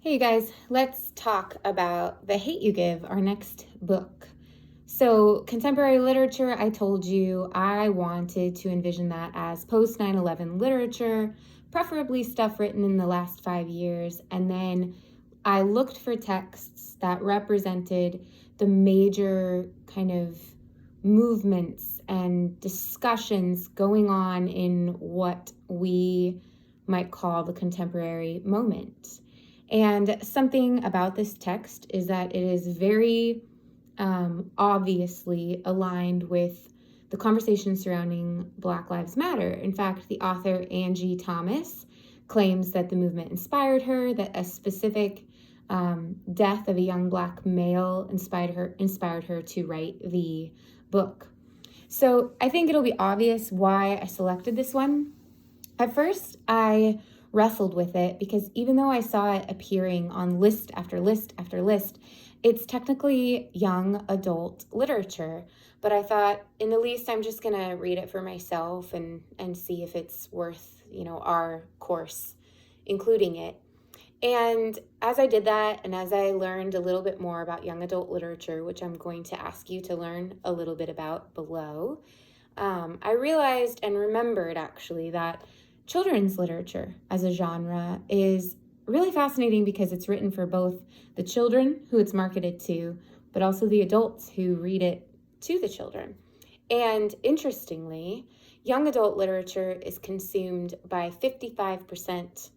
Hey you guys, let's talk about The Hate You Give, our next book. So, contemporary literature, I told you I wanted to envision that as post 9/11 literature, preferably stuff written in the last 5 years. And then I looked for texts that represented the major kind of movements and discussions going on in what we might call the contemporary moment. And something about this text is that it is very obviously aligned with the conversation surrounding Black Lives Matter. In fact, the author Angie Thomas claims that the movement inspired her, that a specific death of a young Black male inspired her to write the book. So I think it'll be obvious why I selected this one. At first, I wrestled with it because even though I saw it appearing on list after list after list, it's technically young adult literature. But I thought, in the least, I'm just going to read it for myself and see if it's worth, our course including it. And as I did that, and as I learned a little bit more about young adult literature, which I'm going to ask you to learn a little bit about below, I realized and remembered actually that children's literature as a genre is really fascinating because it's written for both the children who it's marketed to, but also the adults who read it to the children. And interestingly, young adult literature is consumed by 55%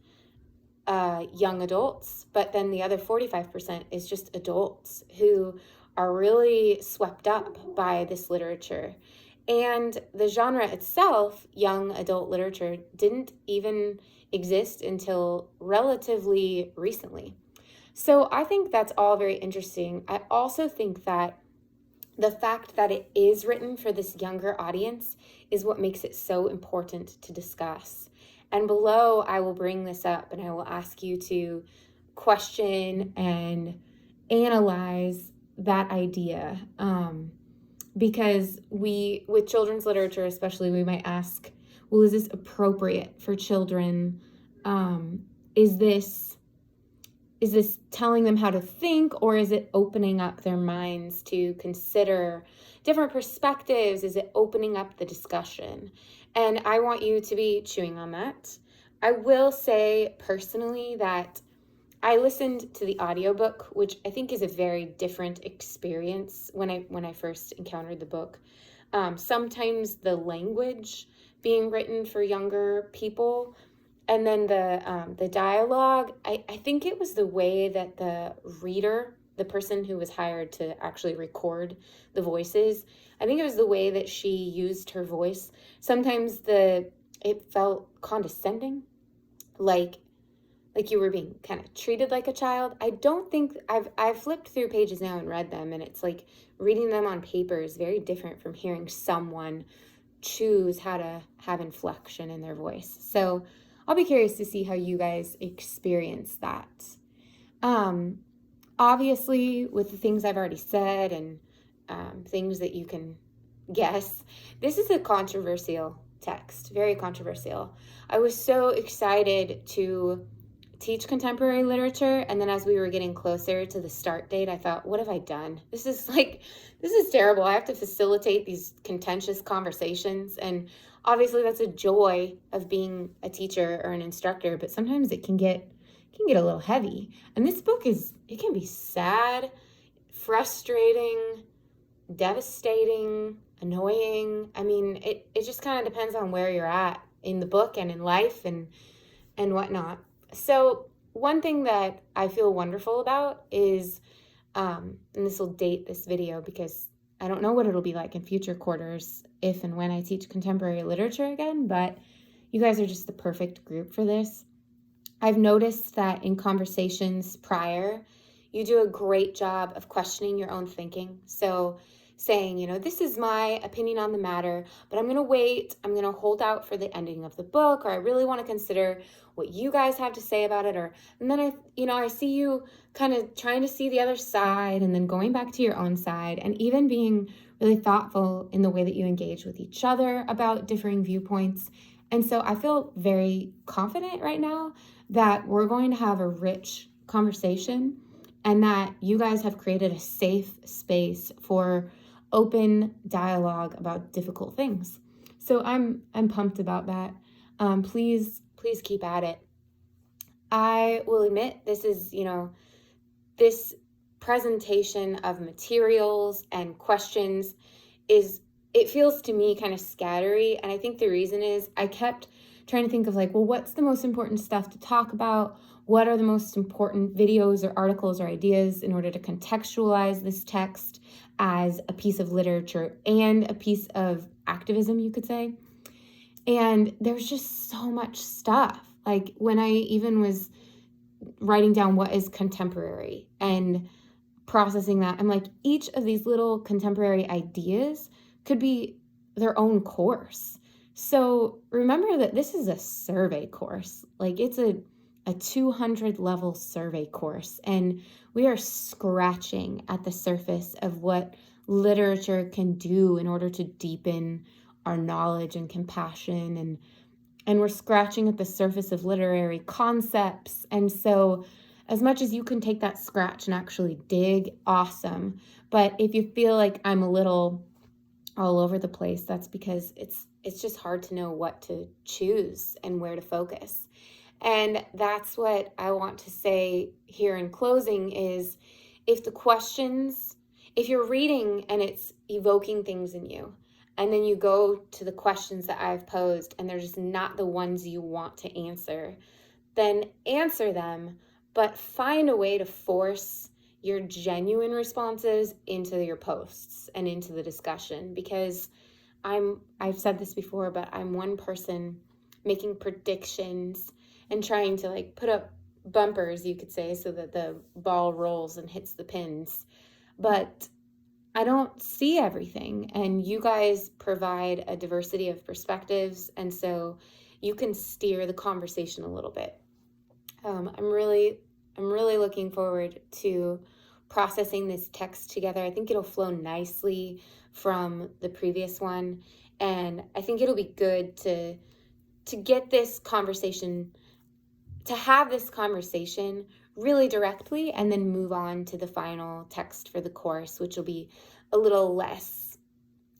young adults, but then the other 45% is just adults who are really swept up by this literature. And the genre itself, young adult literature, didn't even exist until relatively recently. So I think that's all very interesting. I also think that the fact that it is written for this younger audience is what makes it so important to discuss. And below, I will bring this up and I will ask you to question and analyze that idea. Because with children's literature especially, we might ask, well, is this appropriate for children? Is this telling them how to think, or is it opening up their minds to consider different perspectives? Is it opening up the discussion? And I want you to be chewing on that. I will say personally that I listened to the audiobook, which I think is a very different experience when I first encountered the book. Sometimes the language being written for younger people, and then the dialogue, I think it was the way that the reader, the person who was hired to actually record the voices, I think it was the way that she used her voice. Sometimes it felt condescending, like you were being kind of treated like a child. I don't think I've flipped through pages now and read them, and it's like reading them on paper is very different from hearing someone choose how to have inflection in their voice. So I'll be curious to see how you guys experience that. Obviously, with the things I've already said and things that you can guess, this is a controversial text, very controversial. I was so excited to teach contemporary literature, and then as we were getting closer to the start date, I thought, what have I done? This is terrible. I have to facilitate these contentious conversations, and obviously that's a joy of being a teacher or an instructor, but sometimes it can get a little heavy. And this book it can be sad, frustrating, devastating, annoying. I mean, it just kind of depends on where you're at in the book and in life and whatnot. So one thing that I feel wonderful about is, and this will date this video because I don't know what it'll be like in future quarters if and when I teach contemporary literature again, but you guys are just the perfect group for this. I've noticed that in conversations prior, you do a great job of questioning your own thinking. So saying, this is my opinion on the matter, but I'm going to wait. I'm going to hold out for the ending of the book, or I really want to consider what you guys have to say about it. And then I see you kind of trying to see the other side and then going back to your own side, and even being really thoughtful in the way that you engage with each other about differing viewpoints. And so I feel very confident right now that we're going to have a rich conversation, and that you guys have created a safe space for open dialogue about difficult things. So I'm pumped about that. Please keep at it. I will admit this is, this presentation of materials and questions it feels to me kind of scattery. And I think the reason is I kept trying to think of like, well, what's the most important stuff to talk about? What are the most important videos or articles or ideas in order to contextualize this text as a piece of literature and a piece of activism, you could say? And there's just so much stuff. Like when I even was writing down what is contemporary and processing that, I'm like, each of these little contemporary ideas could be their own course. So remember that this is a survey course. Like it's a 200 level survey course, and we are scratching at the surface of what literature can do in order to deepen our knowledge and compassion, and we're scratching at the surface of literary concepts. And so as much as you can take that scratch and actually dig, awesome. But if you feel like I'm a little all over the place, that's because it's just hard to know what to choose and where to focus. And that's what I want to say here in closing is if you're reading and it's evoking things in you, and then you go to the questions that I've posed and they're just not the ones you want to answer, then answer them, but find a way to force your genuine responses into your posts and into the discussion, because I've said this before, but I'm one person making predictions and trying to like put up bumpers, you could say, so that the ball rolls and hits the pins. But I don't see everything, and you guys provide a diversity of perspectives, and so you can steer the conversation a little bit. I'm really looking forward to processing this text together. I think it'll flow nicely from the previous one, and I think it'll be good to get this conversation, to have this conversation really directly, and then move on to the final text for the course, which will be a little less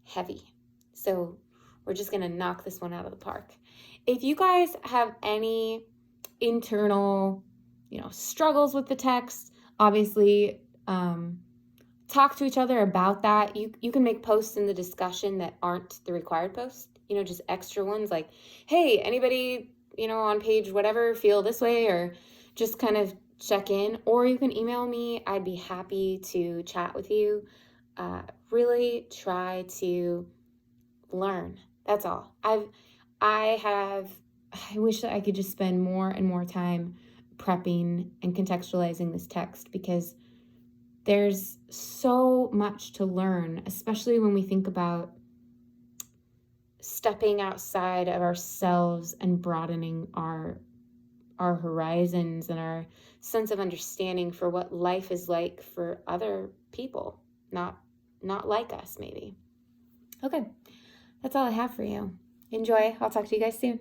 heavy. So we're just going to knock this one out of the park. If you guys have any internal, struggles with the text, obviously talk to each other about that. You can make posts in the discussion that aren't the required post, just extra ones like, hey, anybody, on page whatever feel this way, or just kind of check in, or you can email me. I'd be happy to chat with you. Really try to learn. That's all. I wish that I could just spend more and more time prepping and contextualizing this text, because there's so much to learn, especially when we think about stepping outside of ourselves and broadening our horizons and our sense of understanding for what life is like for other people, not like us, maybe. Okay, that's all I have for you. Enjoy. I'll talk to you guys soon.